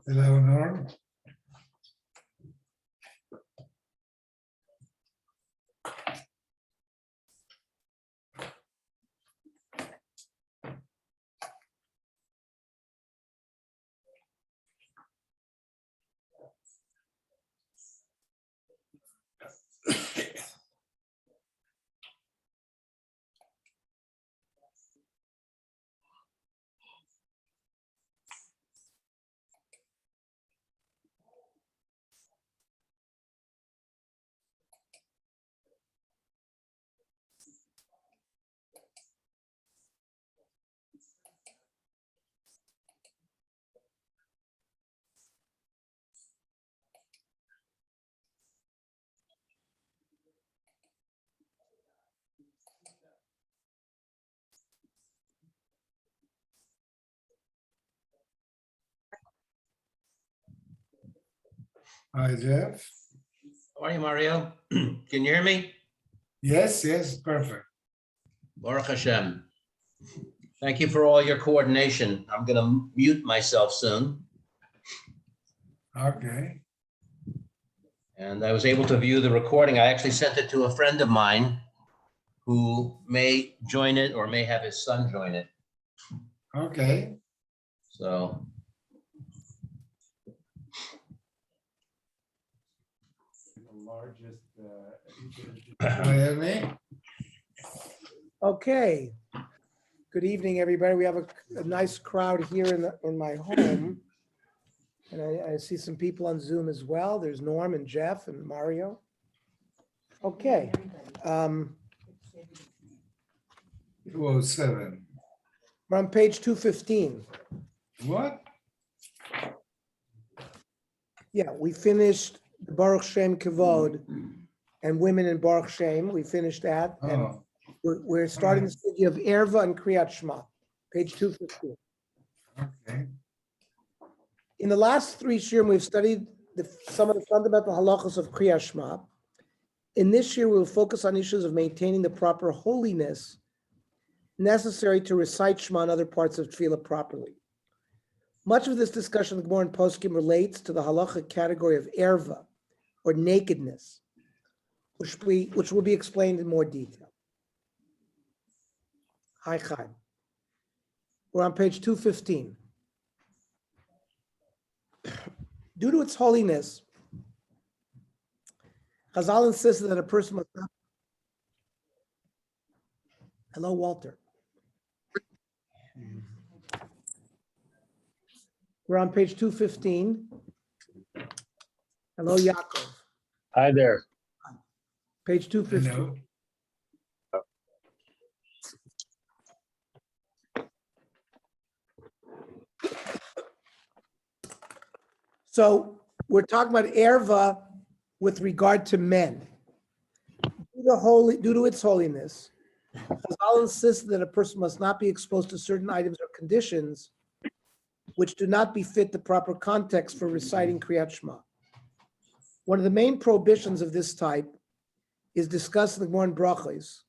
Eleanor. Hi, Jeff. How are you, Mario? Can you hear me? Yes, yes, perfect. Baruch Hashem. Thank you for all your coordination. I'm going to mute myself soon. Okay. And I was able to view the recording. I actually sent it to a friend of mine who may join it or may have his son join it. Okay. So. Okay. Good evening, everybody. We have a nice crowd here in my home. And I see some people on Zoom as well. There's Norm and Jeff and Mario. Okay. 207. We're on page 215. What? Yeah, we finished the Baruch Shem Kavod and women in Baruch Shem. We finished that. And Oh, we're starting the study of Erva and Kriyat Shema, page 215. okay. In the last 3 shiurim, we've studied some of the fundamental halachos of Kriyat Shema. In this year, we'll focus on issues of maintaining the proper holiness necessary to recite Shema and other parts of Tefillah properly. Much of this discussion of the Gemara and Poskim relates to the halacha category of erva, or nakedness, which will be explained in more detail. Hi, Chaim. We're on page 215. Due to its holiness, Chazal insisted that a person must not. Hello, Walter. We're on page 215. Hello, Yaakov. Hi there. Page 215. Hello. So we're talking about erva with regard to men. Due to its holiness, Chazal insists that a person must not be exposed to certain items or conditions which do not befit the proper context for reciting Kriyat Shema. One of the main prohibitions of this type is discussed in the Gemara in Brachos.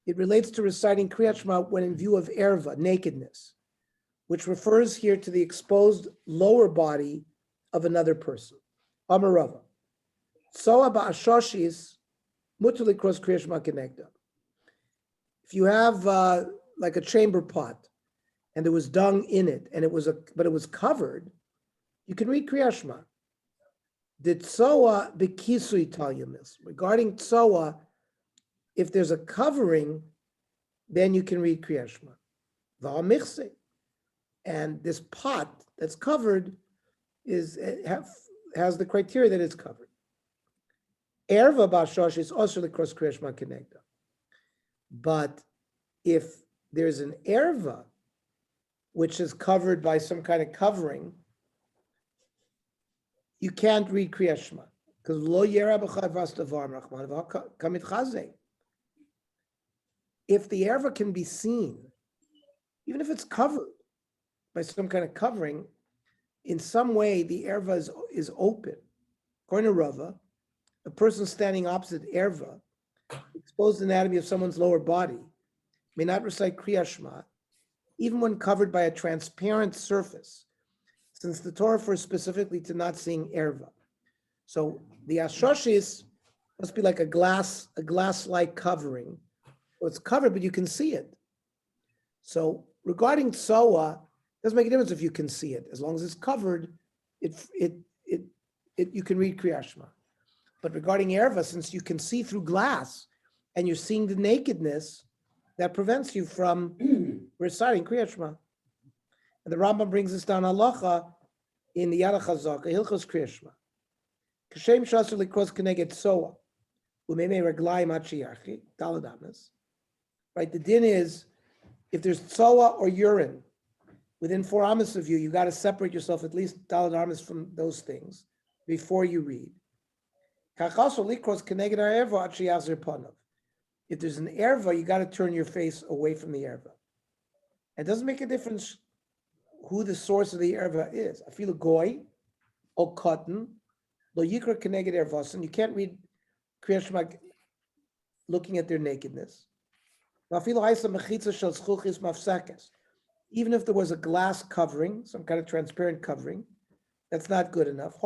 It relates to reciting Kriyat Shema when in view of erva, nakedness, which refers here to the exposed lower body of another person. Amar Rava. Soa ba'ashoshis mutar likros Kriyat Shema kenegda. If you have like a chamber pot and there was dung in it, and but it was covered, you can read Kriyat Shema. The tzoa b'kisui talyamis. Regarding tzoa, if there's a covering, then you can read Kriyat Shema. V'hamichse. And this pot that's covered has the criteria that it's covered. Erva b'ashosh is also the cross Kriyat Shema kenegda. But if there's an erva, which is covered by some kind of covering, you can't read Kriyat Shema because lo yera b'chai vastavar rachman kamit chazeh. If the erva can be seen, even if it's covered by some kind of covering, in some way the erva is open. According to Rava, a person standing opposite erva, exposed anatomy of someone's lower body, may not recite Kriyat Shema, even when covered by a transparent surface, since the Torah refers specifically to not seeing erva. So the ashoshis must be like a glass-like covering. So it's covered, but you can see it. So regarding tzoa, it doesn't make a difference if you can see it. As long as it's covered, you can read Kriyat Shema. But regarding erva, since you can see through glass and you're seeing the nakedness, that prevents you from reciting Kriyat Shema. And the Rambam brings this down halacha in the Yad HaChazaka, Hilchos Kriyat Shema. Kashem shasur likros keneged tzoa, u'meimei raglayim hachiyachi, daled amas. Right, the din is, if there's tzoa or urine within 4 amas of you, you got to separate yourself at least daled amas from those things before you read. Kachaso likros keneged ha'erva hachiyazir panav. If there's an erva, you got to turn your face away from the erva. It doesn't make a difference who the source of the erva is. I feel a goy or cotton, lo yikra keneged ervasan. You can't read Kriyat Shema looking at their nakedness. Even if there was a glass covering, some kind of transparent covering, that's not good enough.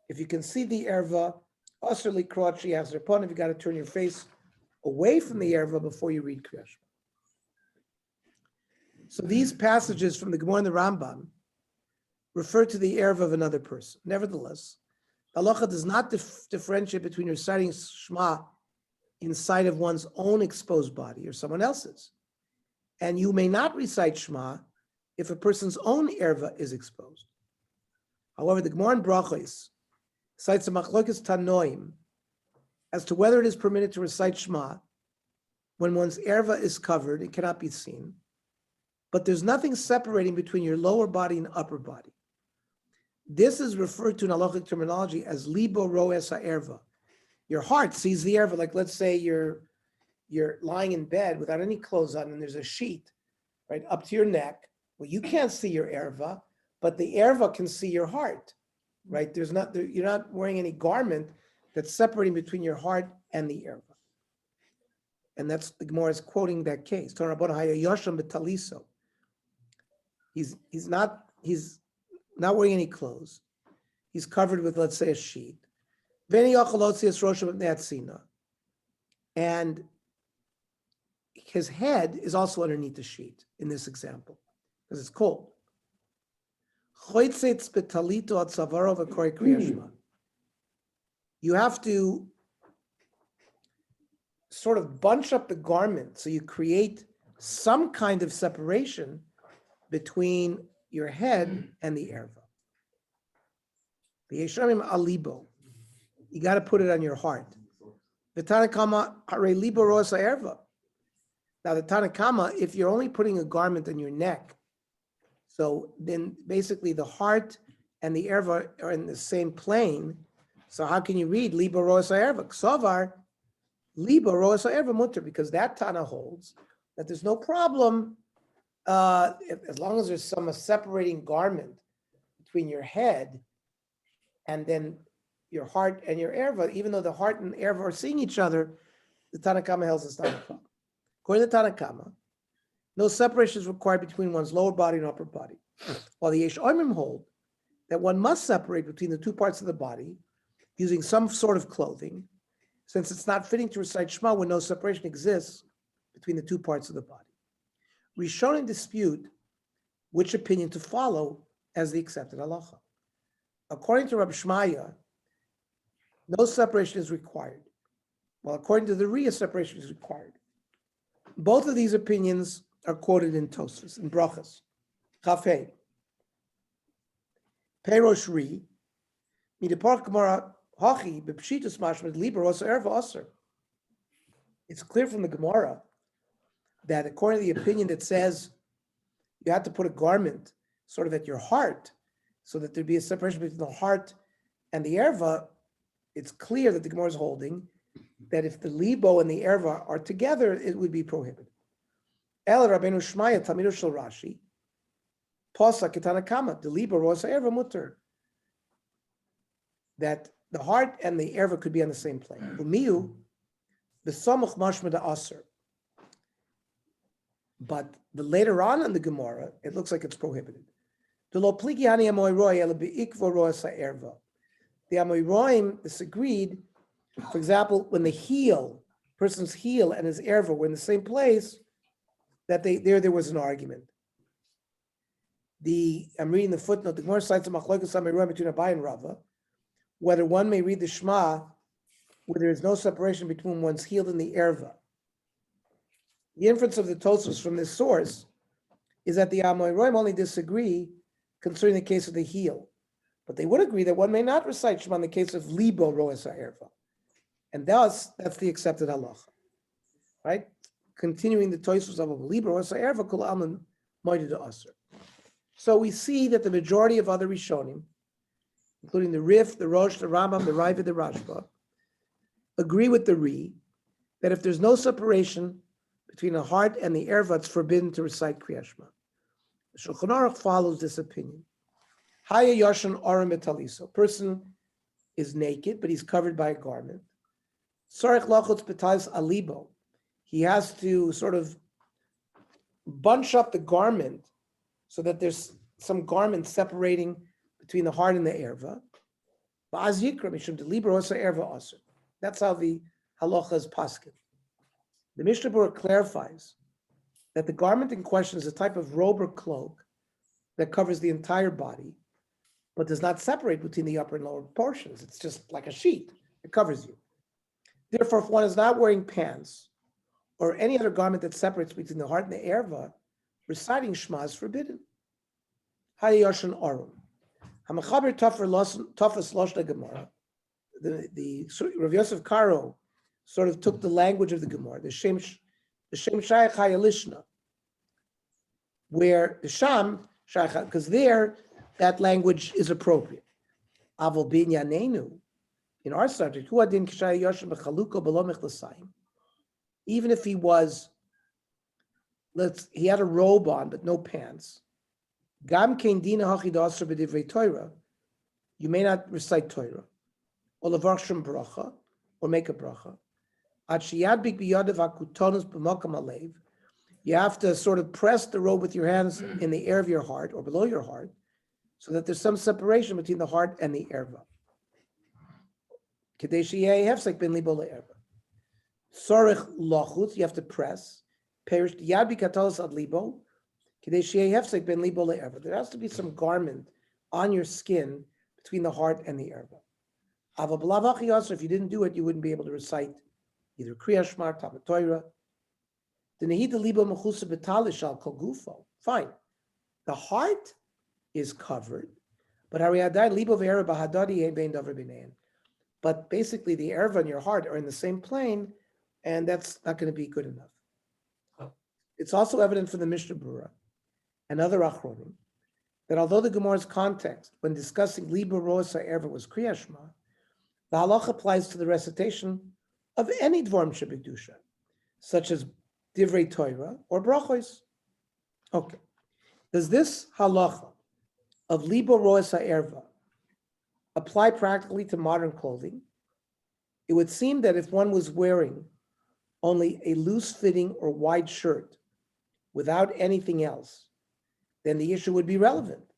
If you can see the erva, if you got to turn your face away from the erva before you read Kriyat Shema. So these passages from the Gemara and the Rambam refer to the erva of another person. Nevertheless, halacha does not differentiate between reciting Shema inside of one's own exposed body or someone else's. And you may not recite Shema if a person's own erva is exposed. However, the Gemara in Brachos cites a machlokes tanoim as to whether it is permitted to recite Shema when one's erva is covered, it cannot be seen, but there's nothing separating between your lower body and upper body. This is referred to in halachic terminology as libo roes ha'erva. Your heart sees the erva, like let's say you're lying in bed without any clothes on and there's a sheet right up to your neck. Well, you can't see your erva, but the erva can see your heart, right? You're not wearing any garment that's separating between your heart and the erva. And that's the Gemara is quoting that case. He's not wearing any clothes. He's covered with, let's say, a sheet. And his head is also underneath the sheet in this example, because it's cold. You have to sort of bunch up the garment so you create some kind of separation between your head and the erva. The Yeshamim alibo. You got to put it on your heart. The Tanakama are libo rosa erva. Now the Tanakama, if you're only putting a garment on your neck, so then basically the heart and the erva are in the same plane. So how can you read libo rosa erva? Ksovar libo rosa erva mutter, because that Tana holds that there's no problem as long as there's some separating garment between your head and then your heart and your erva, even though the heart and erva are seeing each other, the Tanakama holds it's not a problem. According to Tanakama, no separation is required between one's lower body and upper body. While the Yesh Oimim hold that one must separate between the two parts of the body using some sort of clothing, since it's not fitting to recite Shema when no separation exists between the two parts of the body. Rishonim dispute which opinion to follow as the accepted halacha. According to Rabbi Shmaya, no separation is required, while according to the Riyah, separation is required. Both of these opinions are quoted in Tosfos, in Brachas. Chafei. Perosh Ri, Midapar Gemara Hachi, Bepshitus Mashmad Liber Osa Erva Aser. It's clear from the Gemara that according to the opinion that says you have to put a garment sort of at your heart so that there'd be a separation between the heart and the erva, it's clear that the Gemara is holding that if the libo and the erva are together, it would be prohibited. El Rabbeinu Shmaya Tamidu Shel Rashi, Posa Ketana Kama, the libo rosa erva mutter. That the heart and the erva could be on the same plane. Umiyu, the Samuch Mashma da Aser. But the later on in the Gemara, it looks like it's prohibited. The Amoyroim disagreed. For example, when the heel, person's heel and his erva were in the same place, that there was an argument. I'm reading the footnote. The Gemara cites a machlokas Amoyroim between Abai and Rava, whether one may read the Shema where there is no separation between one's heel and the erva. The inference of the Tosfos from this source is that the Amoyroim only disagree concerning the case of the heel, but they would agree that one may not recite Shema in the case of libo roes ha'erva, and thus that's the accepted halacha, right? Continuing the Tosfos of libo roes ha'erva kol alman moed aser. So we see that the majority of other Rishonim, including the Rif, the Rosh, the Rambam, the Raiva, the Rashba, agree with the Ri that if there's no separation between the heart and the erva, it's forbidden to recite Kriyat Shema. The Shulchan Aruch follows this opinion. Haya Yashan Aram Betaliso. Person is naked, but he's covered by a garment. Sarich Lachotz Betais Alibo. He has to sort of bunch up the garment so that there's some garment separating between the heart and the erva. Ba'az Yikra Mishum Deliber Osa Erva Aser. That's how the halacha is paskin. The Mishnah Berurah clarifies that the garment in question is a type of robe or cloak that covers the entire body, but does not separate between the upper and lower portions. It's just like a sheet. It covers you. Therefore, if one is not wearing pants or any other garment that separates between the heart and the erva, reciting Shema is forbidden. Hayashan Arum. Hamachaber Tafas Loshna Gemara. The Rav Yosef Karo sort of took the language of the Gemara, the Shem Shayach Hayalishna, where the Sham Shayach, because there that language is appropriate. Avol bin Yanenu, in our subject, Hu Adin K'Shay Yoshem B'Chaluko B'Lo Mechlasayim, even if he was, he had a robe on but no pants. Gam Kein Dina Hachid Aser B'Divrei Torah, you may not recite Torah, or levar shem bracha, or make a bracha. You have to sort of press the robe with your hands in the air of your heart or below your heart so that there's some separation between the heart and the erva. Sorich lochut, you have to press. Perish yad bikatalos ad libo. There has to be some garment on your skin between the heart and the erva. If you didn't do it, you wouldn't be able to recite either Kriyat Shema or Talmud Torah. Fine. The heart is covered, but basically the erva and your heart are in the same plane, and that's not going to be good enough. It's also evident from the Mishnah Berurah and other Achronim that although the Gemara's context when discussing Libo Rosa erva was Kriyat Shema, the halacha applies to the recitation of any dvarim shebekdusha, such as divrei Torah or brachos. Okay, does this halacha of libo roes ha'erva apply practically to modern clothing? It would seem that if one was wearing only a loose-fitting or wide shirt without anything else, then the issue would be relevant.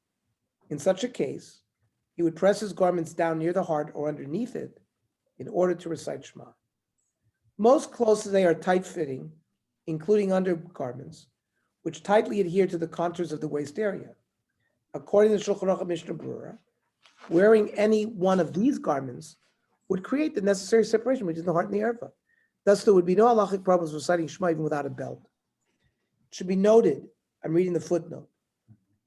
In such a case, he would press his garments down near the heart or underneath it in order to recite Shema. Most clothes today are tight-fitting, including undergarments, which tightly adhere to the contours of the waist area. According to Shulchan Aruch Mishnah Berurah, wearing any one of these garments would create the necessary separation between the heart and the erva. Thus, there would be no halachic problems reciting Shema even without a belt. It should be noted, I'm reading the footnote,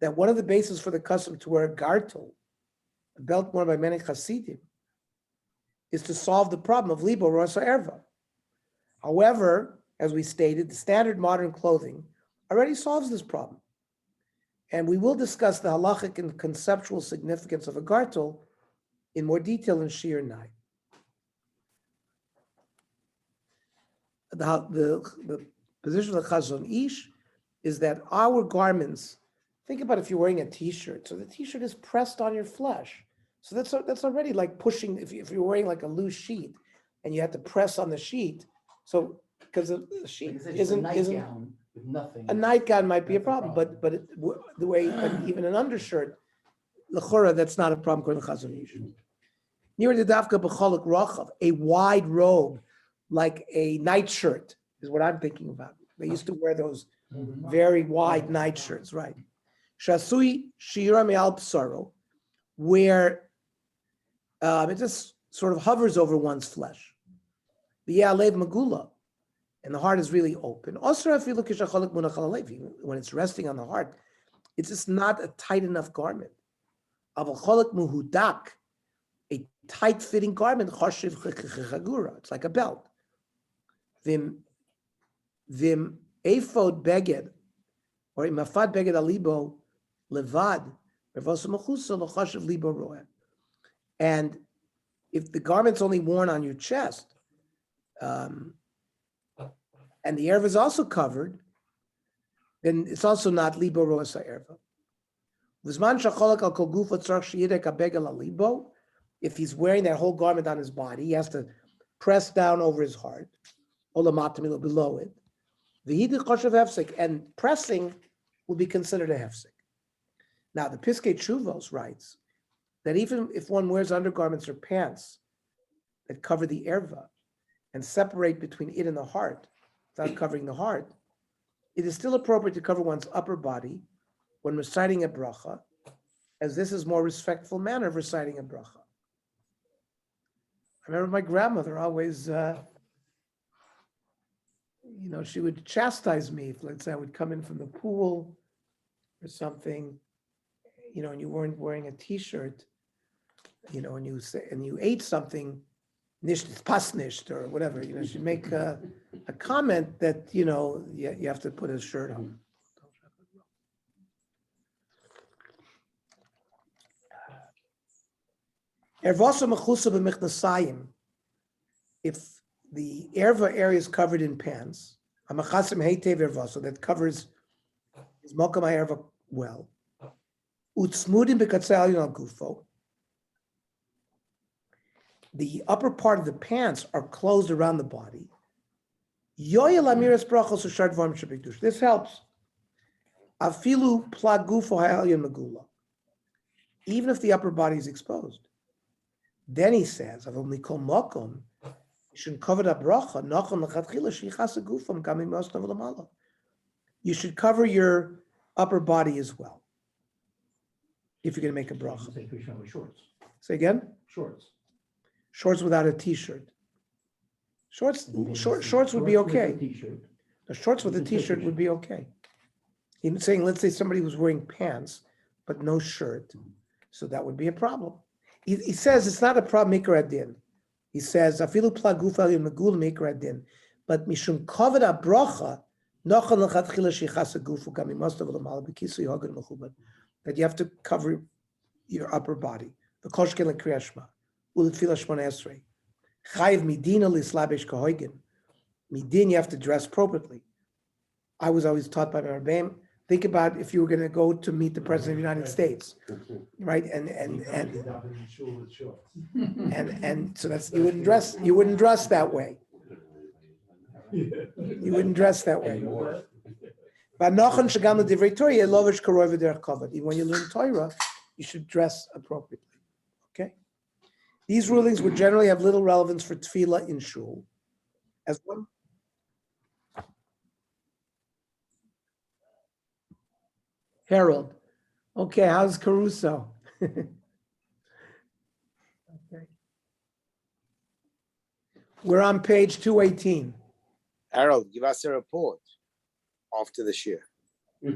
that one of the bases for the custom to wear a gartel, a belt worn by many Hasidim, is to solve the problem of libo rosa erva. However, as we stated, the standard modern clothing already solves this problem. And we will discuss the halachic and conceptual significance of a gartel in more detail in Shiur 9. The position of the Chazon Ish is that our garments, think about if you're wearing a t-shirt, so the t-shirt is pressed on your flesh. So that's already like pushing, if you're wearing like a loose sheet and you have to press on the sheet, so because the sheet isn't with nothing. a nightgown might be a That's a problem, problem. but the way, but even an undershirt, l'chora, that's not a problem according to Chazon Ish. Near the dafka b'cholek rachav, a wide robe, like a nightshirt, is what I'm thinking about. They used to wear those very wide nightshirts, right? Shasui shira me'al psaro, where it just sort of hovers over one's flesh. V'yalev magula, and the heart is really open. Also, if you look at when it's resting on the heart, it's just not a tight enough garment. Avacholek muhudak, a tight-fitting garment, it's like a belt. Vim ephod beged, or imafad beged alibo levad, libo roeh. And if the garment's only worn on your chest, and the erva is also covered, then it's also not libo roeh erva. If he's wearing that whole garment on his body, he has to press down over his heart, below it. And pressing will be considered a hefsek. Now, the Piskei Teshuvos writes that even if one wears undergarments or pants that cover the erva and separate between it and the heart without covering the heart, it is still appropriate to cover one's upper body when reciting a bracha, as this is more respectful manner of reciting a bracha. I remember my grandmother always, she would chastise me if, let's say, I would come in from the pool or something, and you weren't wearing a t-shirt, and you ate something, nicht passt or whatever, she'd make a comment that, you have to put a shirt on. If the erva area is covered in pants, that covers his mokum erva well. The upper part of the pants are closed around the body. This helps. Even if the upper body is exposed. Then he says, you should cover the bracha. You should cover your upper body as well, if you're going to make a bracha. Shorts. Say again? Shorts. Shorts without a t-shirt. Shorts would be okay. The shorts with a t-shirt would be okay. He's saying, let's say somebody was wearing pants, but no shirt. So that would be a problem. He says it's not a problem, mikra adin. He says, afilu plaguf aliyim megul mikra adin. But mishum kavod bracha, nochal lechatchila shichas hagufu kami mostav l'mal b'kisu yogad mechubad. That you have to cover your upper body. The koshken l'kriyat shema, u'letfila shmona esrei. Chayiv midina lislabish kahoigin. Midin, you have to dress appropriately. I was always taught by my Rebbeim, think about if you were going to go to meet the President of the United States, right? And so that's, you wouldn't dress that way. You wouldn't dress that way. But when you learn Torah, you should dress appropriately. Okay? These rulings would generally have little relevance for tefillah in shul. As one Harold. Okay, how's Caruso? Okay. We're on page 218. Harold, give us a report after the year. It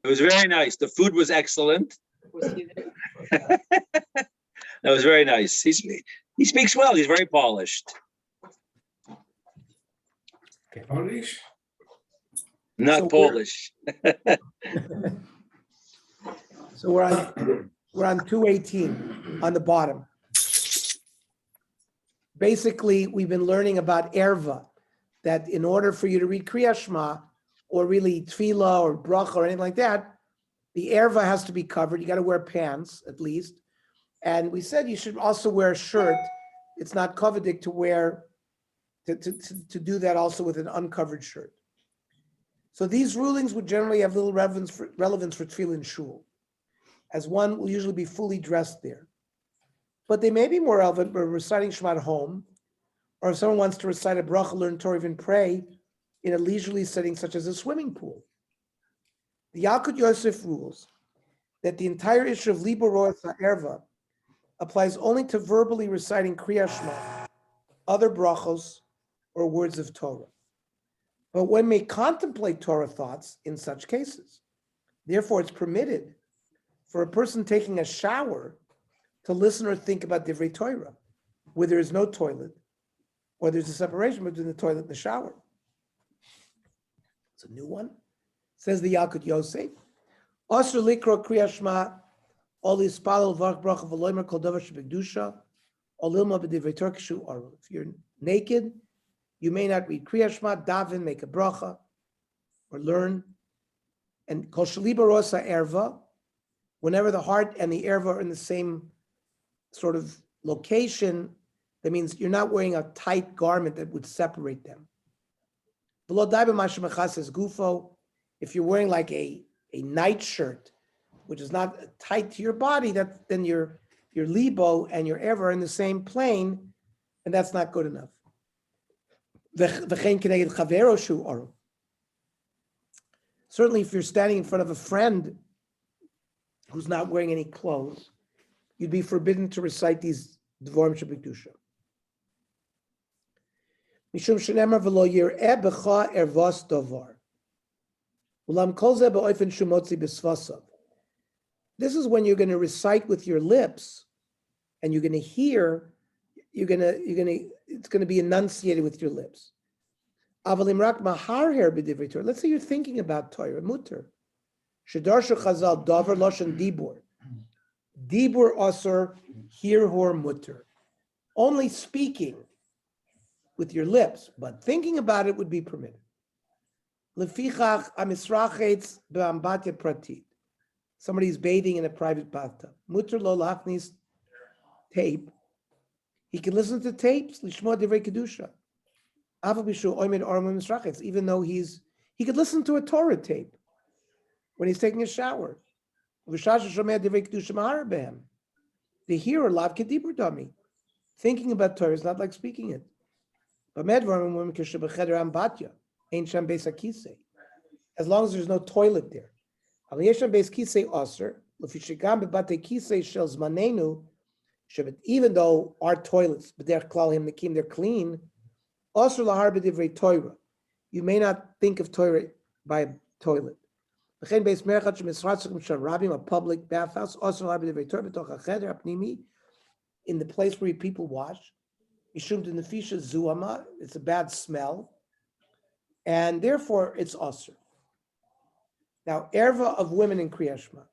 was very nice. The food was excellent. That was very nice. He speaks well. He's very polished. Polish? Not So Polish. So we're on 218 on the bottom. Basically, we've been learning about erva, that in order for you to read Kriya Shema, or really tefillah or bracha or anything like that, the erva has to be covered. You got to wear pants at least. And we said you should also wear a shirt. It's not coveted to wear, to do that also with an uncovered shirt. So these rulings would generally have little relevance for tefillah and shul, as one will usually be fully dressed there. But they may be more relevant for reciting Shema at home, or if someone wants to recite a bracha, learn Torah, even pray in a leisurely setting such as a swimming pool. The Yalkut Yosef rules that the entire issue of Libo Rosh Erva applies only to verbally reciting Kriya Shema, other brachos, or words of Torah. But one may contemplate Torah thoughts in such cases. Therefore, it's permitted for a person taking a shower to listen or think about Divrei Torah, where there is no toilet, or there's a separation between the toilet and the shower. It's a new one. Says the Yalkut Yosef. Asr likro Kriya Shema, ol yispalel v'arch bracha v'loimer kol davar shebekdusha, ol ilma b'divrei Torah kishu aru. If you're naked, you may not read Kriya Shema, daven, make a bracha, or learn. And kol shaliba rosa erva, whenever the heart and the erva are in the same sort of location, that means you're not wearing a tight garment that would separate them. Gufo, if you're wearing like a night shirt, which is not tight to your body, that then your libo and your erva are in the same plane, and that's not good enough. Certainly, if you're standing in front of a friend who's not wearing any clothes, you'd be forbidden to recite these Dvorim Shebekdusha. Mishum shenemar v'lo yir'eh b'cha ervas davar. Ulam kol zeh ba'ofen shumotzi b'svasav. This is when you're going to recite with your lips, and you're going to hear. It's going to be enunciated with your lips. Avalim rak mahar her b'divrei Torah. Let's say you're thinking about Torah, mutter. Shedarshu chazal davar loshen dibur. Dibur asur, hear hor mutter. Only speaking with your lips, but thinking about it would be permitted. Lefichach amisrachetz be'ambatya pratit. Somebody's bathing in a private bathtub. Mutter lo lachnis tape. He can listen to tapes. Lishma divrei kedusha. Avabishu oimed armim misrachetz. Even though he could listen to a Torah tape when he's taking a shower. The hearer lav kedibur dami. Thinking about Torah is not like speaking it. As long as there's no toilet there. Even though our toilets, they're clean, you may not think of Torah by a toilet. A public bathhouse, in the place where people wash. It's a bad smell, and therefore it's asr. Now, erva of women in Kriya Shema.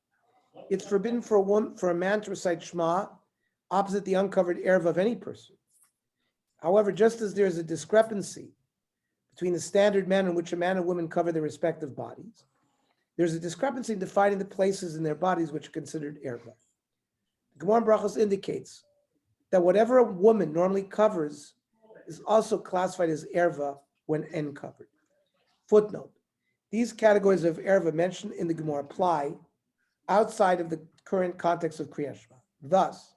It's forbidden for a man to recite Shema opposite the uncovered erva of any person. However, just as there is a discrepancy between the standard manner in which a man and woman cover their respective bodies, there's a discrepancy in defining the places in their bodies which are considered erva. The Gemara in Brachos indicates that whatever a woman normally covers is also classified as erva when uncovered. Footnote: these categories of erva mentioned in the Gemara apply outside of the current context of Kriya Shema. Thus,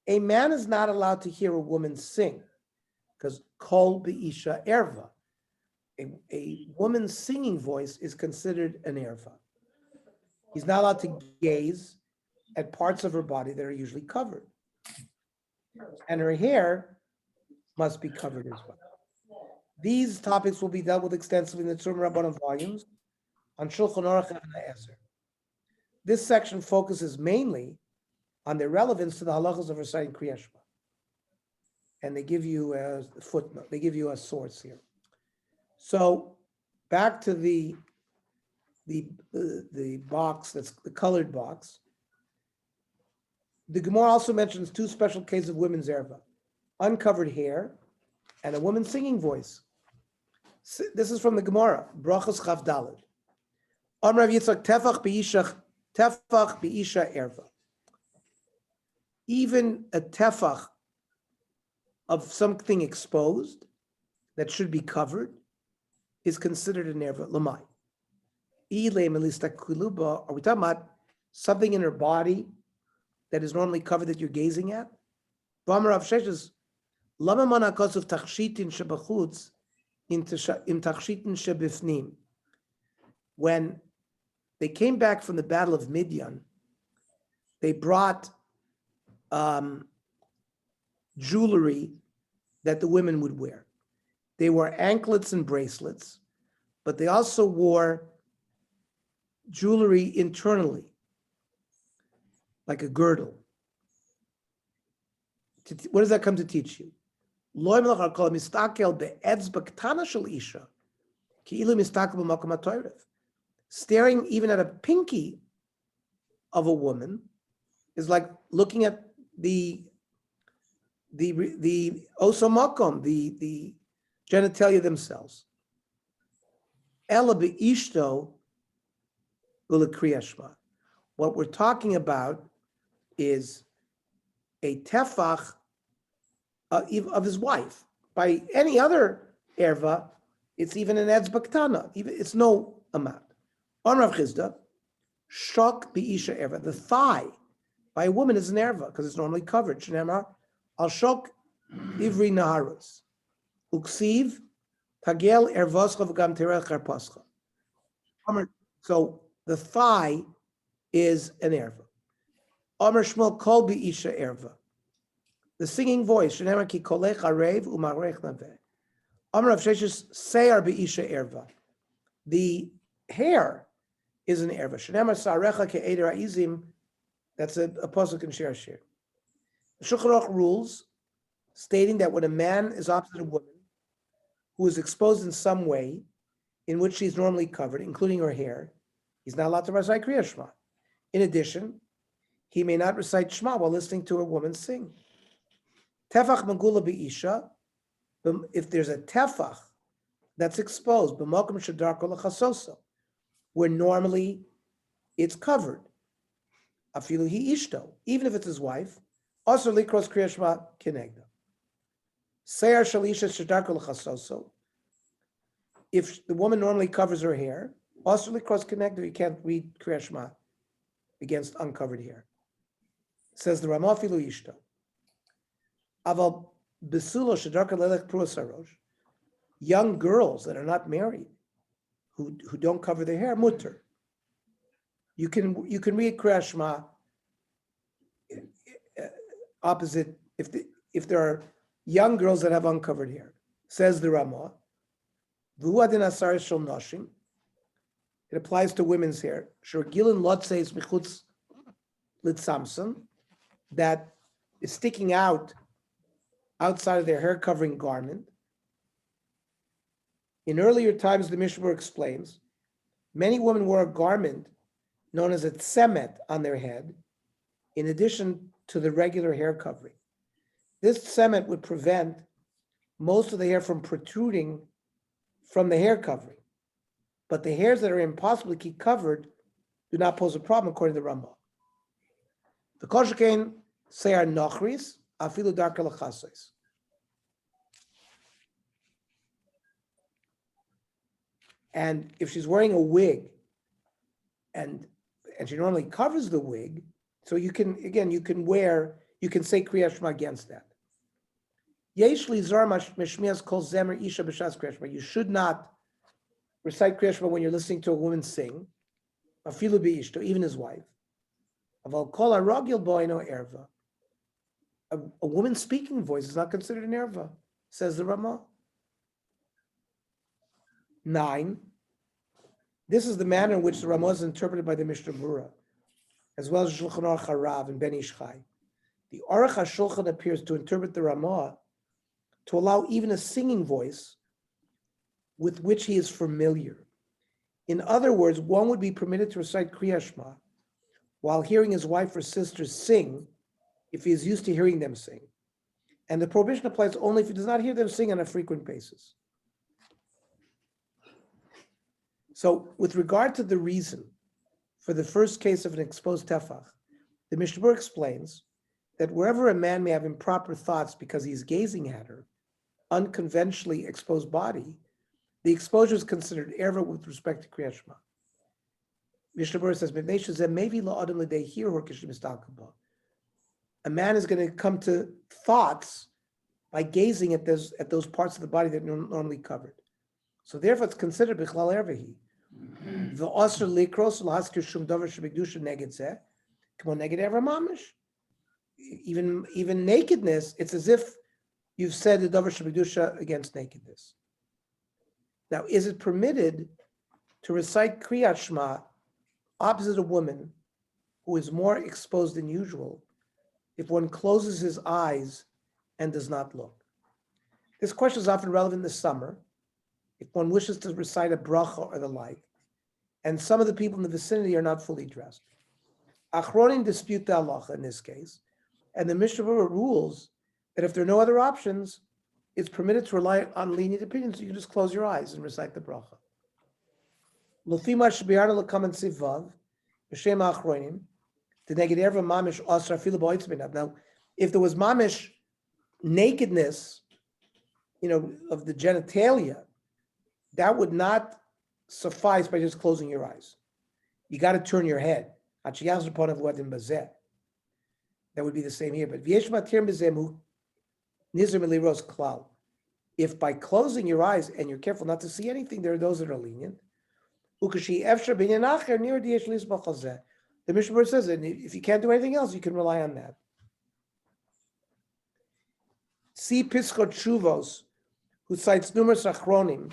a man is not allowed to hear a woman sing, because kol be'isha erva. A woman's singing voice is considered an erva. He's not allowed to gaze at parts of her body that are usually covered. And her hair must be covered as well. These topics will be dealt with extensively in the Tzurba M'Rabanan volumes on Shulchan Aruch and Ezer. This section focuses mainly on their relevance to the halachas of reciting Kriyat Shema. And they give you a footnote, they give you a source here. So back to the box, that's the colored box. The Gemara also mentions two special cases of women's erva: uncovered hair and a woman's singing voice. This is from the Gemara, Brachos Chav Daled. Amar Rav Yitzchak tefach be'isha erva. Even a tefach of something exposed that should be covered is considered an erva. Lamai. Are we talking about something in her body that is normally covered that you're gazing at? B'amar Rav Sheshes, lama mana kosov tachshitin shebachutz im tachshitin shebifnim. When they came back from the Battle of Midian, they brought jewelry that the women would wear. They wore anklets and bracelets, but they also wore jewelry internally, like a girdle. What does that come to teach you? Staring even at a pinky of a woman is like looking at the osomakom, the genitalia themselves. Ela beishto u'lekriyat shema. What we're talking about is a tefach of his wife. By any other erva, it's even an etzba ktana. It's no amount. On Rav Chisda, shok be'isha erva. The thigh by a woman is an erva because it's normally covered. Shneimar al shok ivri naharus uksiv tagel ervoscha v'gam terech harpascha. So the thigh is an erva. Omer Shmuel kol be'isha erva. The singing voice. Shneimar ki kolech arev u'marech naveh. Omer Rav Sheshes seyar be'isha erva. The hair is an erva. Shneimar sa'arecha ke'eder ha'izim. That's a pasuk in Shir Shir. The Shulchan Aruch rules stating that when a man is opposite a woman who is exposed in some way in which she's normally covered, including her hair, he's not allowed to recite Kriyat Shema. In addition, he may not recite Shema while listening to a woman sing. Tefach magula be'isha, if there's a tefach that's exposed, b'mokum shedarko l'chasoso, where normally it's covered, afilu hi ishto, even if it's his wife, also likros Kriyat Shema kinegda. Seyar shalisha shedarko l'chasoso, if the woman normally covers her hair, also likros kinegda, you can't read Kriyat Shema against uncovered hair. Says the Ramah afilu ishto. Aval besulo shedarko lelech pruasarosh, young girls that are not married, who don't cover their hair, mutter. You can read Kriyat Shema opposite if there are young girls that have uncovered hair. Says the Ramah, v'hu adin asar shel noshim. It applies to women's hair. Shorgilin lotzeis michutz litzamson, that is sticking out outside of their hair covering garment. In earlier times, the Mishnah explains, many women wore a garment known as a tzemet on their head, in addition to the regular hair covering. This tzemet would prevent most of the hair from protruding from the hair covering. But the hairs that are impossible to keep covered do not pose a problem, according to the Rambam. The kol shekain seyar nochris afilu darka l'chasos. And if she's wearing a wig, and she normally covers the wig, so you can say Kriyat Shema against that. Yesh li zar mishmias kol zemer isha b'shas Kriyat Shema. You should not recite Kriyat Shema when you're listening to a woman sing. Afilu beishto, even his wife. Aval kol haragil boino erva. A woman's speaking voice is not considered an erva, says the Ramah. 9. This is the manner in which the Ramah is interpreted by the Mishnah Berurah, as well as Shulchan Aruch Harav and Ben Ish Chai. The Aruch HaShulchan appears to interpret the Ramah to allow even a singing voice with which he is familiar. In other words, one would be permitted to recite Kriya Shema while hearing his wife or sister sing if he is used to hearing them sing. And the prohibition applies only if he does not hear them sing on a frequent basis. So with regard to the reason for the first case of an exposed tefach, the Mishnah Berurah explains that wherever a man may have improper thoughts because he's gazing at her unconventionally exposed body, the exposure is considered erva with respect to Kriyat Shema. Mishnah Berurah says, a man is going to come to thoughts by gazing at those parts of the body that are normally covered. So therefore it's considered bichlal ervahi. The osir likros l'haskir shum davar shebekdusha neged zeh, k'mo neged erva mamish. Even nakedness, it's as if you've said the davar shebekdusha against nakedness. Now, is it permitted to recite Kriyat Shema opposite a woman who is more exposed than usual if one closes his eyes and does not look? This question is often relevant in the summer if one wishes to recite a bracha or the like, and some of the people in the vicinity are not fully dressed. Achronim dispute the halacha in this case, and the Mishnah Berurah rules that if there are no other options, it's permitted to rely on lenient opinions. So you can just close your eyes and recite the bracha. Lufima shbiarna lekaman sivav b'shem achronim the neged erva mamish asra filu ba'otzminav. Now, if there was mamish nakedness, of the genitalia, that would not suffice by just closing your eyes. You got to turn your head. That would be the same here. But if by closing your eyes and you're careful not to see anything, there are those that are lenient. The Mishnah Berurah says that if you can't do anything else, you can rely on that. See Piskot Shuvos, who cites numerous achronim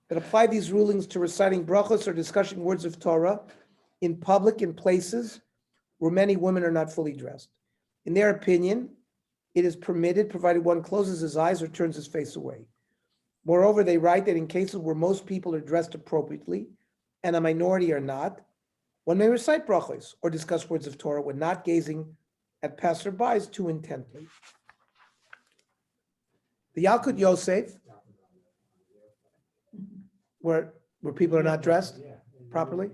that apply these rulings to reciting brachos or discussing words of Torah in public in places where many women are not fully dressed. In their opinion, it is permitted provided one closes his eyes or turns his face away. Moreover, they write that in cases where most people are dressed appropriately and a minority are not, one may recite brachos or discuss words of Torah when not gazing at passerbys too intently. The Yalkut Yosef, where people are not dressed properly.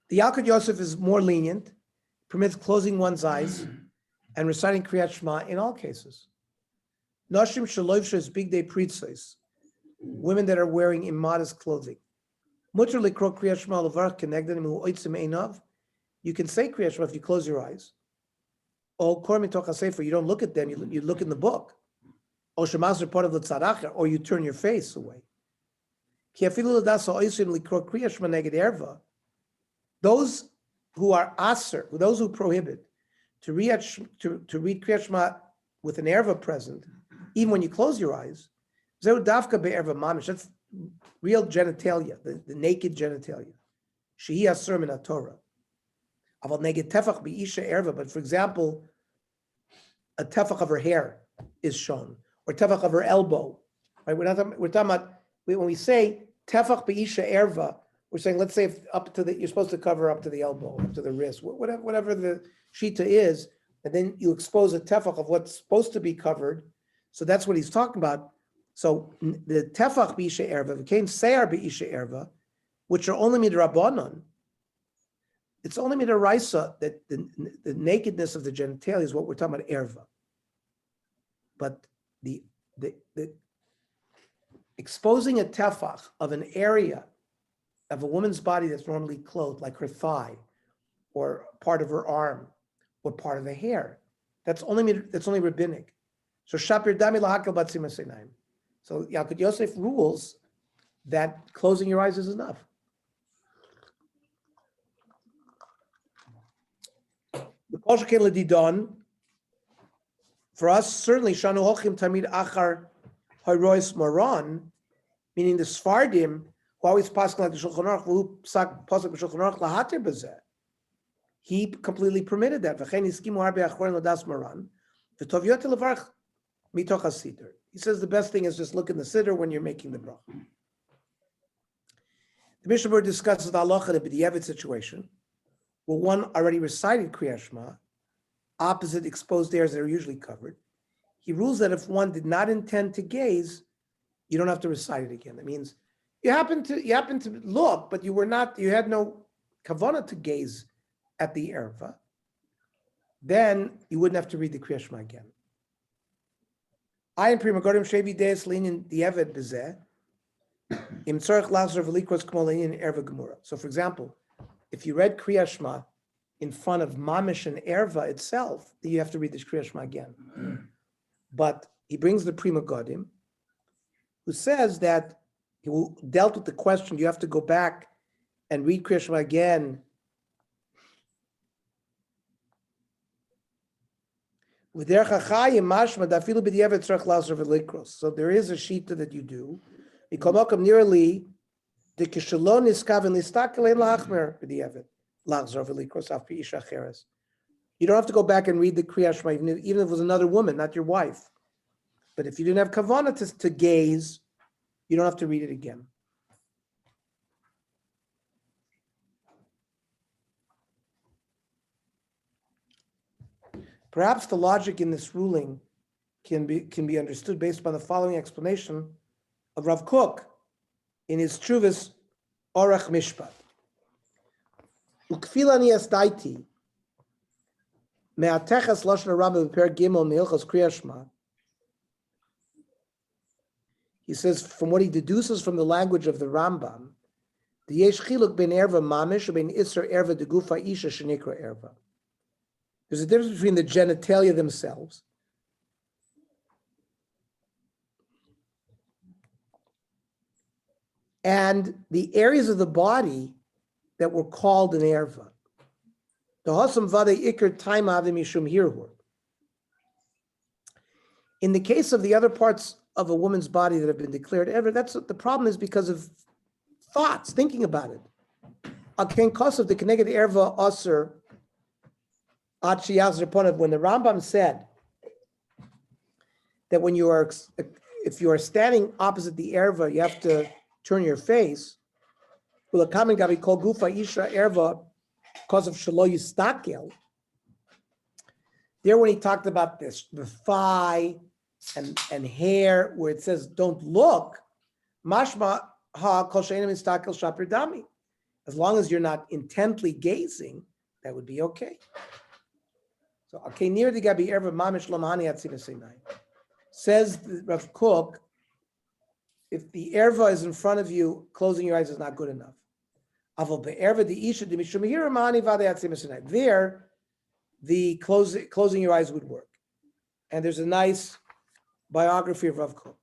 The Yalkut Yosef is more lenient, permits closing one's eyes and reciting Kriyat Shema in all cases. Nashim shaloivshes big day pritzos, women that are wearing immodest clothing. Mutter likro Kriyat Shema levarach kenegdanim hu oitzim einav. You can say Kriyat Shema if you close your eyes. Or kor mitoch hasefer, you don't look at them, you look in the book. Or shemaser part of the tzaracha, or you turn your face away. Ki afilu l'dasa oitzim likro Kriyat Shema neged erva. Those who are aser, those who prohibit to read Kriyat Shema with an erva present, even when you close your eyes, zehu dafka be'erva mamish. That's real genitalia, the naked genitalia. Shehi aser min haTorah. Aval neged tefach be'isha erva. But for example, a tefach of her hair is shown, or tefach of her elbow. Right? We're talking about when we say tefach be'isha erva. We're saying, let's say if you're supposed to cover up to the elbow, up to the wrist, whatever the shita is, and then you expose a tefach of what's supposed to be covered. So that's what he's talking about. So the tefach b'isha erva became seyar b'isha erva, which are only midrabanan. It's only midaraisa that the nakedness of the genitalia is what we're talking about erva. But the exposing a tefach of an area of a woman's body that's normally clothed, like her thigh, or part of her arm, or part of the hair, that's only rabbinic. So shapir dami lahakal batzim hasenaim. So Yalkut Yosef rules that closing your eyes is enough. The Kol Sheken L'Didon, for us, certainly, Shanu Hochim Tamid Achar Hayrois Moran, meaning the Sfardim, who always pass like the Shulchan Aruch, who pasuk b'Shulchan Aruch lahatir b'zeh. He completely permitted that. V'chein iskimu harbe achorim l'das Moran, v'tov yoter levarach mitoch hasiddur. He says the best thing is just look in the siddur when you're making the bracha. The Mishnah Berurah discusses the halacha in the b'diavad situation, where one already recited Kriyat Shema, opposite exposed areas that are usually covered. He rules that if one did not intend to gaze, you don't have to recite it again. That means you happen to look, but you had no kavanah to gaze at the erva. Then you wouldn't have to read the Kriyat Shema again. I am prima godim shevi deis linin diavad bezeh im tzorich lachzor v'likros k'mo linin erva gemura. So, for example, if you read Kriyat Shema in front of mamish and erva itself, then you have to read this Kriyat Shema again. But he brings the prima godim, who says that he dealt with the question, you have to go back and read Kriyat Shema again so there is a shita that you do. Nearly the kishalon niskaven listakel lachmer b'diavad lachzor v'likros af isha cheres. You don't have to go back and read the Kriyat Shema, even if it was another woman, not your wife. But if you didn't have kavanah to gaze, you don't have to read it again. Perhaps the logic in this ruling can be understood based upon the following explanation of Rav Kook in his Truvis Orach Mishpat. Ukfilani esdaiti me'atechas lashon Rambam b'per Gimel me'ilchos Kriyat Shema. He says, from what he deduces from the language of the Rambam, the yesh chiluk ben erva mamish or ben isser erva degufa isha shenikra erva. There's a difference between the genitalia themselves and the areas of the body that were called an erva. The hosam vade ikr taima avim mishum hirhur. In the case of the other parts of a woman's body that have been declared erva, that's the problem is because of thoughts, thinking about it. Aken kosav the keneged erva aser. When the Rambam said that if you are standing opposite the erva, you have to turn your face. There, when he talked about this, the thigh and hair, where it says don't look, mashma ha kol she'eino mistakel shaper dami. As long as you're not intently gazing, that would be okay. So, okay, near the Gabi Erva Mamish Lamani Atzinasinai. Says Rav Kook, if the Erva is in front of you, closing your eyes is not good enough. There, the closing your eyes would work. And there's a nice biography of Rav Kook.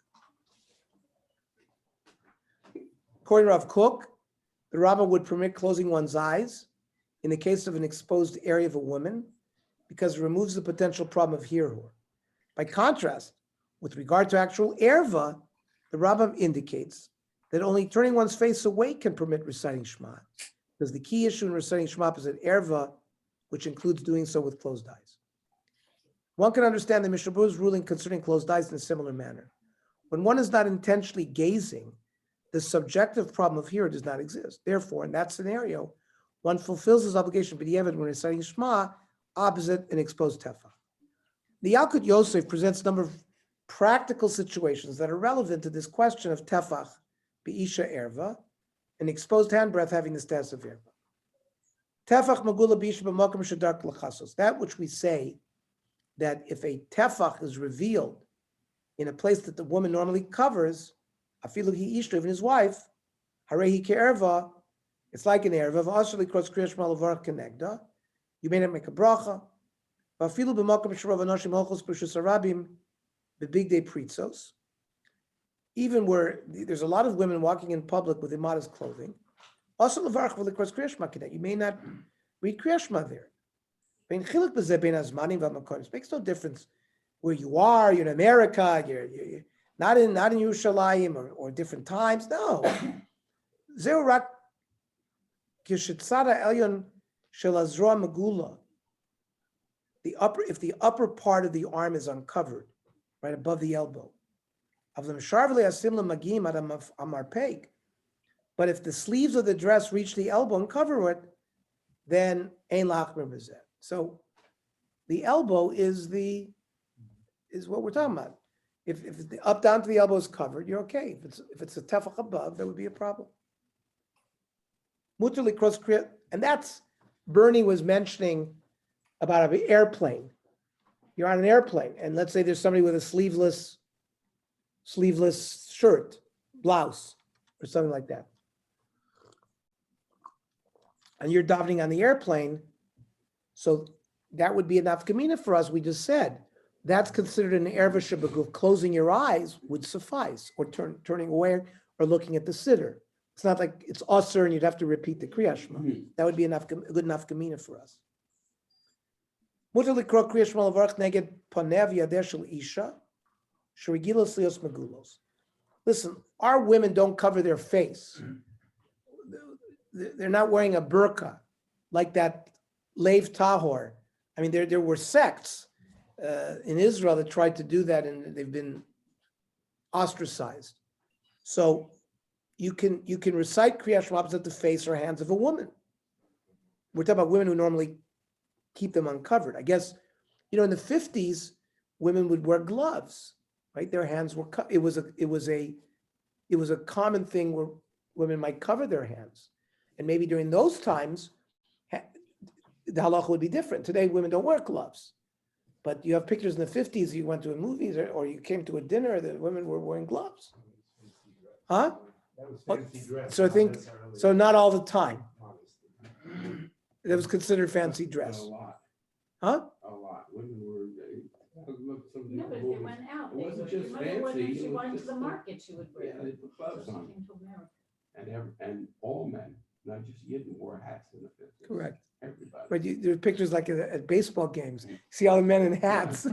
According to Rav Kook, the Rambam would permit closing one's eyes in the case of an exposed area of a woman, because it removes the potential problem of hirhur. By contrast, with regard to actual erva, the Rambam indicates that only turning one's face away can permit reciting Shema, because the key issue in reciting Shema is that erva, which includes doing so with closed eyes. One can understand the Mishnah Berurah's ruling concerning closed eyes in a similar manner. When one is not intentionally gazing, the subjective problem of hirhur does not exist. Therefore, in that scenario, one fulfills his obligation b'diavad when reciting Shema, opposite an exposed tefach. The Yalkut Yosef presents a number of practical situations that are relevant to this question of tefach b'isha erva, an exposed hand breath having the status of erva. Tefach magula b'isha b'mokum shedark l'chasos. That which we say that if a tefach is revealed in a place that the woman normally covers, afilu hi ishto, even his wife, harehi ke'erva, it's like an erva. V'asher likros Kriyat Shema levarach kenegda. You may not make a bracha. even where there's a lot of women walking in public with immodest clothing, also levarach v'likros Kriya Shema kedei. You may not read Kriya Shema there. Bein chiluk b'zeh bein hazmanim v'makonim. Makes no difference where you are. You're in America. You're not in Yerushalayim or different times. No. Zeu rak kishitzada elyon shel hazroa megula. If the upper part of the arm is uncovered, right above the elbow. But if the sleeves of the dress reach the elbow and cover it, then ein lachmer b'zeh. So the elbow is what we're talking about. If the up down to the elbow is covered, you're okay. If it's a tefach above, that would be a problem. Mutar likros kriya, and that's Bernie was mentioning about an airplane. You're on an airplane, and let's say there's somebody with a sleeveless shirt, blouse, or something like that. And you're davening on the airplane, so that would be enough kamina for us. We just said that's considered an erva shabaguf. Closing your eyes would suffice, or turning away, or looking at the sitter. It's not like it's usher and you'd have to repeat the Kriya Shema. That would be good enough kamina for us. Mutar likro Kriya Shema levarach neged panev yadeh shel isha sherigilos lios megulos. Listen, our women don't cover their face. They're not wearing a burqa like that Lev Tahor. I mean, there were sects in Israel that tried to do that, and they've been ostracized. So you can recite Kriya Shema opposite the face or hands of a woman. We're talking about women who normally keep them uncovered. I guess, in the 50s, women would wear gloves, right? Their hands were it was a common thing where women might cover their hands. And maybe during those times, the halacha would be different. Today, women don't wear gloves. But you have pictures in the 50s, you went to a movie or you came to a dinner, the women were wearing gloves. Huh? That was fancy dress. So I think, Not necessarily so not all the time. modest. That was considered fancy A dress. lot, huh? a lot. Women were, look, some of the No, but if movies, they went out, it they wasn't would, just your mother went, fancy, if she it was went to just the like- market, she would yeah, wear they put gloves on. something to America. And all men, not just Yidden, wore hats in the 50s. Correct. Everybody. But there are pictures like at baseball games. See all the men in hats,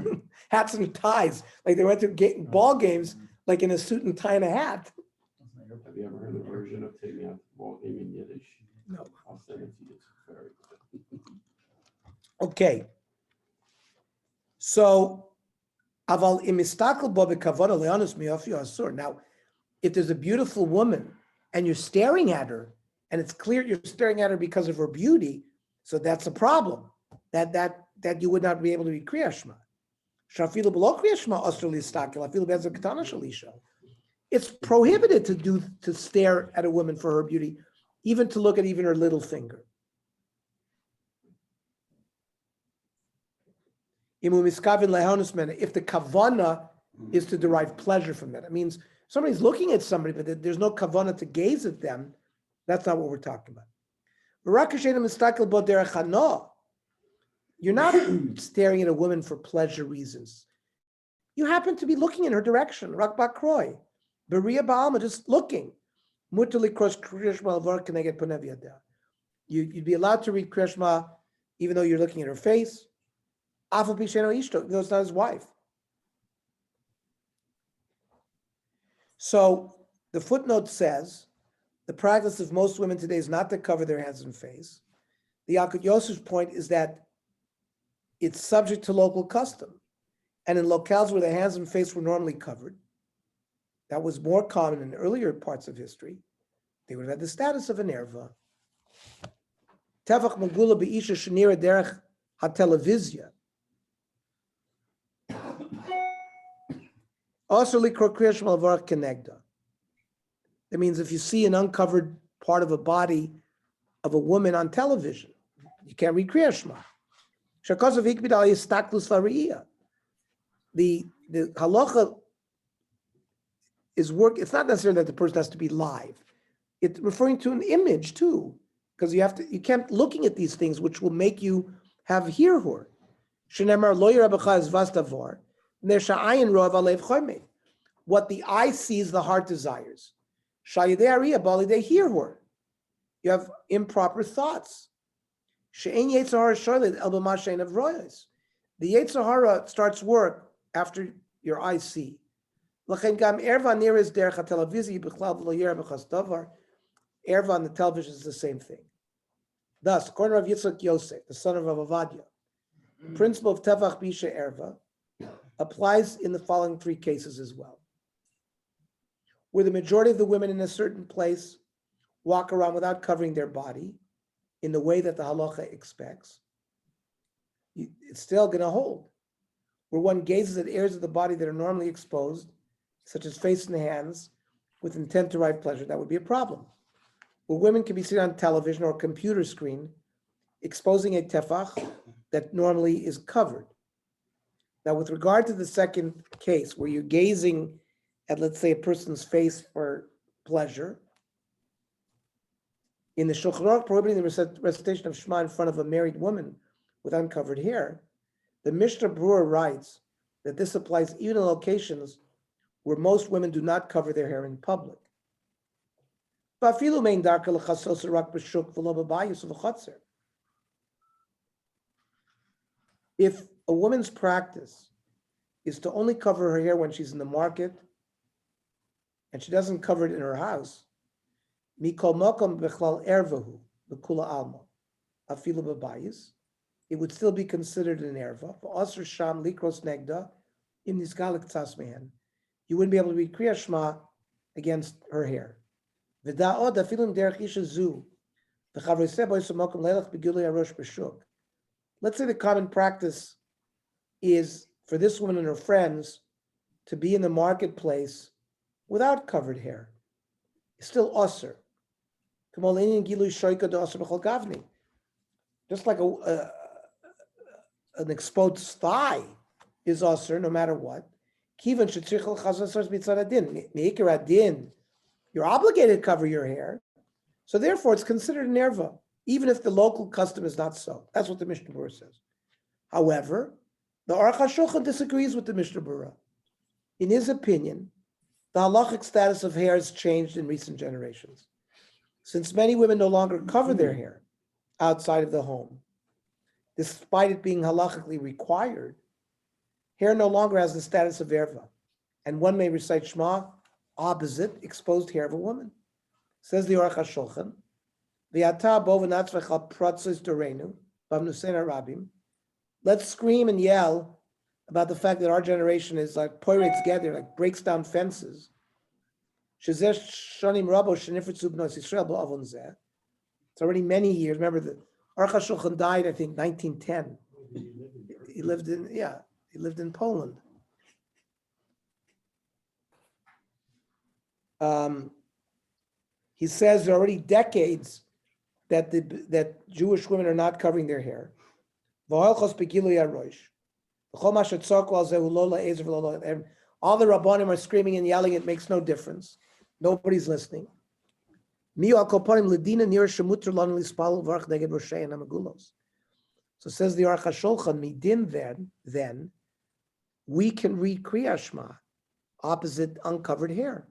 hats and ties. Like they went to ball games, like in a suit and tie and a hat. Have you ever heard the version of Take Me Out to the Ball Game in Yiddish? No. I'll send it to you. It's very good. Okay. So, aval imistakel bo bekavana le'anus miyofi asur. Now, if there's a beautiful woman and you're staring at her, and it's clear you're staring at her because of her beauty, so that's a problem. That you would not be able to read Kriya Shema. Shafilu below Kriya Shema asur listakel. Afilu be'ezer ketana shalisha. It's prohibited to stare at a woman for her beauty, even to look at even her little finger. If the kavana is to derive pleasure from that, it means somebody's looking at somebody, but there's no kavana to gaze at them. That's not what we're talking about. You're not staring at a woman for pleasure reasons. You happen to be looking in her direction. Rak bakroy, beria ba'alma, just looking. You'd be allowed to read Kriya Shema even though you're looking at her face. Even though it's not his wife. So the footnote says the practice of most women today is not to cover their hands and face. The Yalkut Yosef's point is that it's subject to local custom. And in locales where the hands and face were normally covered, that was more common in earlier parts of history, they would have had the status of an erva. Tefach Magula Be'isha Shanira Derech HaTelevizia. Also, that means if you see an uncovered part of a body of a woman on television, you can't read Kriya Shema. The halacha is work. It's not necessarily that the person has to be live. It's referring to an image too, because you can't looking at these things, which will make you have hirhur. What the eye sees, the heart desires. They hear her. You have improper thoughts. The Yetzer starts work after your eyes see. Erva on the television is the same thing. Thus, according to Rav Yitzchak Yosef, the son of Rav Avadia, the principle of Tefach Bisha Erva applies in the following three cases as well. Where the majority of the women in a certain place walk around without covering their body in the way that the halacha expects, it's still going to hold. Where one gazes at areas of the body that are normally exposed, such as face and hands, with intent to derive pleasure, that would be a problem. Where women can be seen on television or computer screen, exposing a tefach that normally is covered. Now, with regard to the second case, where you're gazing at, let's say, a person's face for pleasure, in the Shulchan Aruch prohibiting the recitation of Shema in front of a married woman with uncovered hair, the Mishnah Berurah writes that this applies even in locations where most women do not cover their hair in public. If a woman's practice is to only cover her hair when she's in the market and she doesn't cover it in her house, it would still be considered an erva. You wouldn't be able to read Kriya Shema against her hair. Let's say the common practice is for this woman and her friends to be in the marketplace without covered hair. It's still osir. Just like an exposed thigh is osir no matter what. You're obligated to cover your hair. So therefore, it's considered an erva, even if the local custom is not so. That's what the Mishnah Berurah says. However, the Aruch HaShulchan disagrees with the Mishnah Berurah. In his opinion, the halachic status of hair has changed in recent generations. Since many women no longer cover their hair outside of the home, despite it being halachically required, hair no longer has the status of erva, and one may recite Shema opposite exposed hair of a woman. Says the Aruch HaShulchan, let's scream and yell about the fact that our generation is like poirates together, like breaks down fences. It's already many years. Remember, the Aruch HaShulchan died, I think, 1910. He lived in Poland. He says there are already decades that Jewish women are not covering their hair. All the Rabbanim are screaming and yelling, it makes no difference. Nobody's listening. So says the Aruch HaShulchan, midin then we can read Kriya Shema opposite uncovered hair.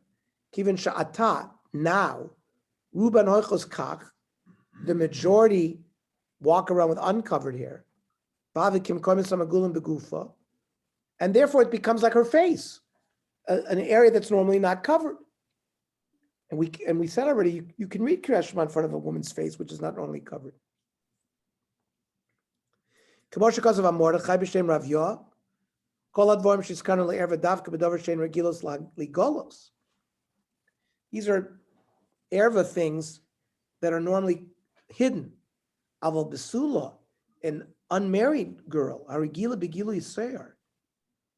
Kivin sha'ata, now, Ruban Hoichos Kach, the majority walk around with uncovered hair. And therefore it becomes like her face, an area that's normally not covered. And we said already, you can read Kriya Shema in front of a woman's face, which is not normally covered. These are erva things that are normally hidden. Aval besula, an unmarried girl, harigila begilu yisayar,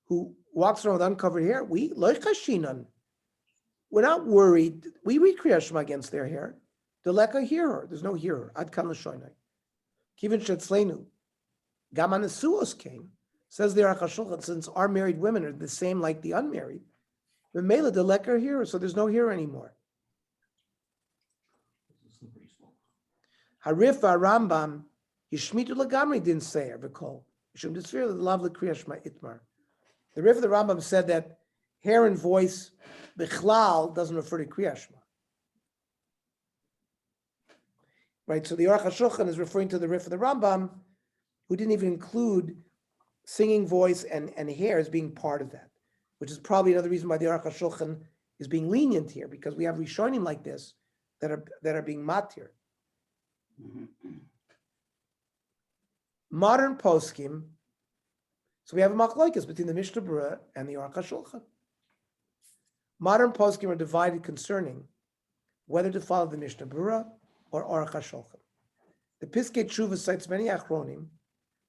who walks around with uncovered hair. We're not worried. We read Kriya Shema against their hair. Deleka hear her. There's no hearer. Ad kan l'shoinai. Kivin shetzleinu. Gaman nesuos came. Says the Aruch HaShulchan, since our married women are the same like the unmarried, the mela deleka hearer, so there's no hearer anymore. Harifa Rambam, Yishmitu Lagamri didn't say her, Vikol. Yishum Disfir, the lovely Kriya Shema Itmar. The Rif of the Rambam said that hair and voice, bichlal, doesn't refer to Kriyat Shema. Right, so the Aruch HaShulchan is referring to the Rif of the Rambam, who didn't even include singing voice and hair as being part of that, which is probably another reason why the Aruch HaShulchan is being lenient here, because we have Rishonim like this that are being matir. Modern poskim, so we have a machlokes between the Mishnah Berurah and the Aruch HaShulchan. Modern poskim are divided concerning whether to follow the Mishnah Berurah or Aruch HaShulchan. The Piskei Tshuva cites many achronim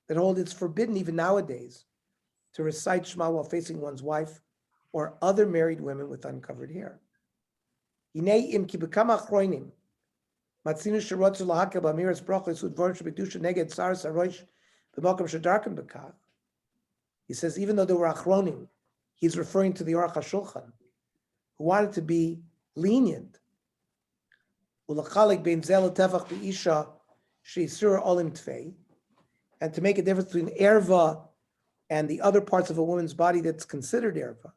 that hold it's forbidden even nowadays to recite Shema while facing one's wife or other married women with uncovered hair. Hinei im ki b'kama achronim matzinu sherotzu lahakel b'amiras brachos udvar shebedusha neged saras harosh b'makom shedarken b'kach. He says even though there were achronim, he's referring to the Aruch HaShulchan, who wanted to be lenient. Ulachalik bein zel tefach be'isha she'isur olim tvei, and to make a difference between erva and the other parts of a woman's body that's considered erva.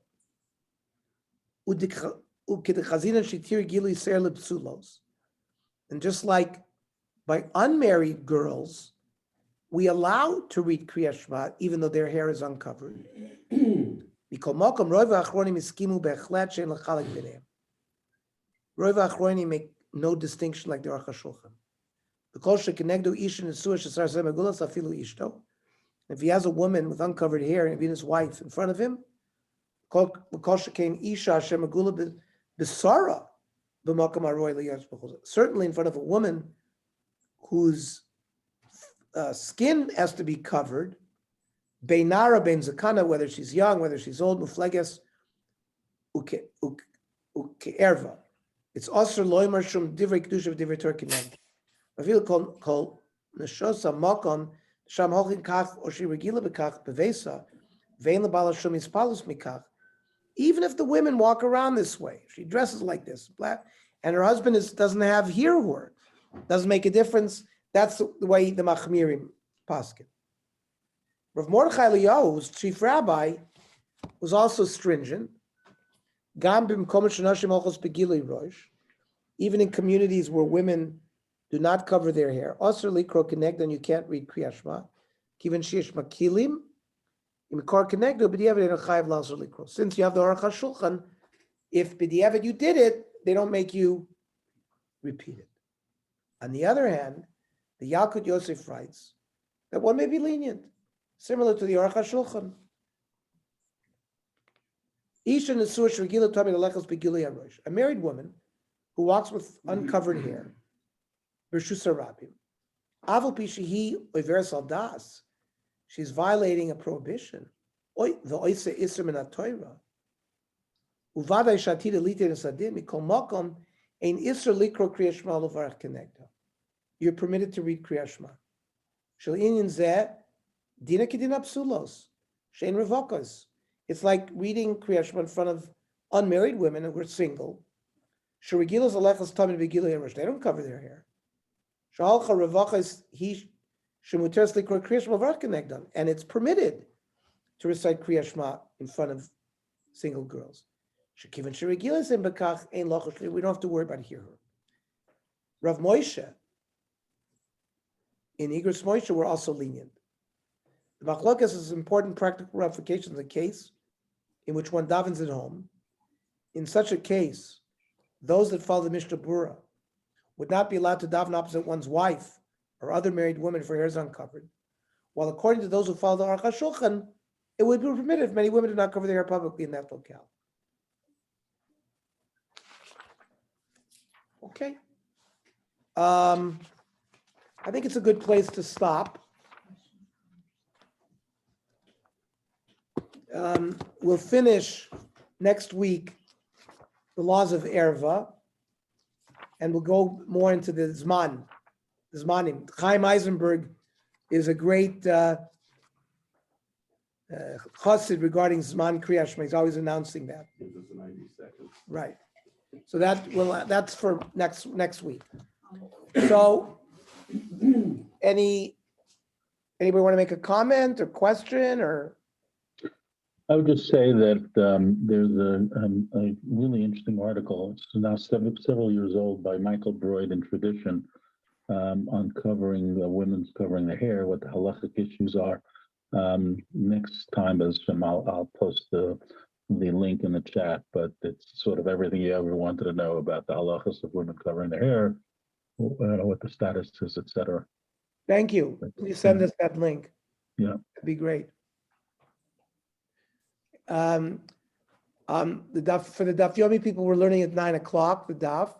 And just like by unmarried girls, we allow to read Kriyat Shema even though their hair is uncovered. Rov Achronim make no distinction like the Aruch HaShulchan. If he has a woman with uncovered hair and being his wife in front of him, certainly in front of a woman whose skin has to be covered, Beinara bein zakana, whether she's young, whether she's old, mufleges, uke'erva. It's also loimer shum divrei kedusha v'divrei Torah kineg. Avil kol neshosa makom sham hochin kach or she regila b'kach bevesa vein lebala shum ispalus mikach. Even if the women walk around this way, she dresses like this, black, and her husband doesn't have hair word, doesn't make a difference. That's the way the Machmirim paskin. Rav Mordechai Eliyahu, who's chief rabbi, was also stringent. Even in communities where women do not cover their hair, also likro connect, and you can't read Kriyat Shema. Given sheish makilim, since you have the Aruch HaShulchan, if b'diavad you did it, they don't make you repeat it. On the other hand, the Yalkut Yosef writes that one may be lenient, similar to the Aruch HaShulchan. A married woman who walks with uncovered hair, she's violating a prohibition. You're permitted to read Kriyat Shema. It's like reading Kriyat Shema in front of unmarried women who are single. They don't cover their hair. And it's permitted to recite Kriyat Shema in front of single girls. We don't have to worry about hearing her. Rav Moshe, in Igros Moshe, we're also lenient. The Machlokas is important practical ramifications of the case in which one davens at home. In such a case, those that follow the Mishnah Berurah would not be allowed to daven opposite one's wife or other married woman for hairs uncovered, while according to those who follow the Aruch HaShulchan, it would be permitted if many women do not cover their hair publicly in that locale. Okay. I think it's a good place to stop. We'll finish next week the laws of Erva, and we'll go more into the Zmanim. Chaim Eisenberg is a great chassid regarding Zman Kriyat Shema. He's always announcing that. Gives us 90 seconds. Right. So that's for next week. So anybody want to make a comment or question or? I would just say that there's a really interesting article. It's now several years old by Michael Broyd in Tradition, on covering the women's covering their hair, what the halachic issues are. Next time, I'll post the link in the chat, but it's sort of everything you ever wanted to know about the halachas of women covering their hair, what the status is, etc. Thank you. Please send us that link. Yeah. That'd be great. The daf for the daf yomi people, we're learning at 9 o'clock. The daf.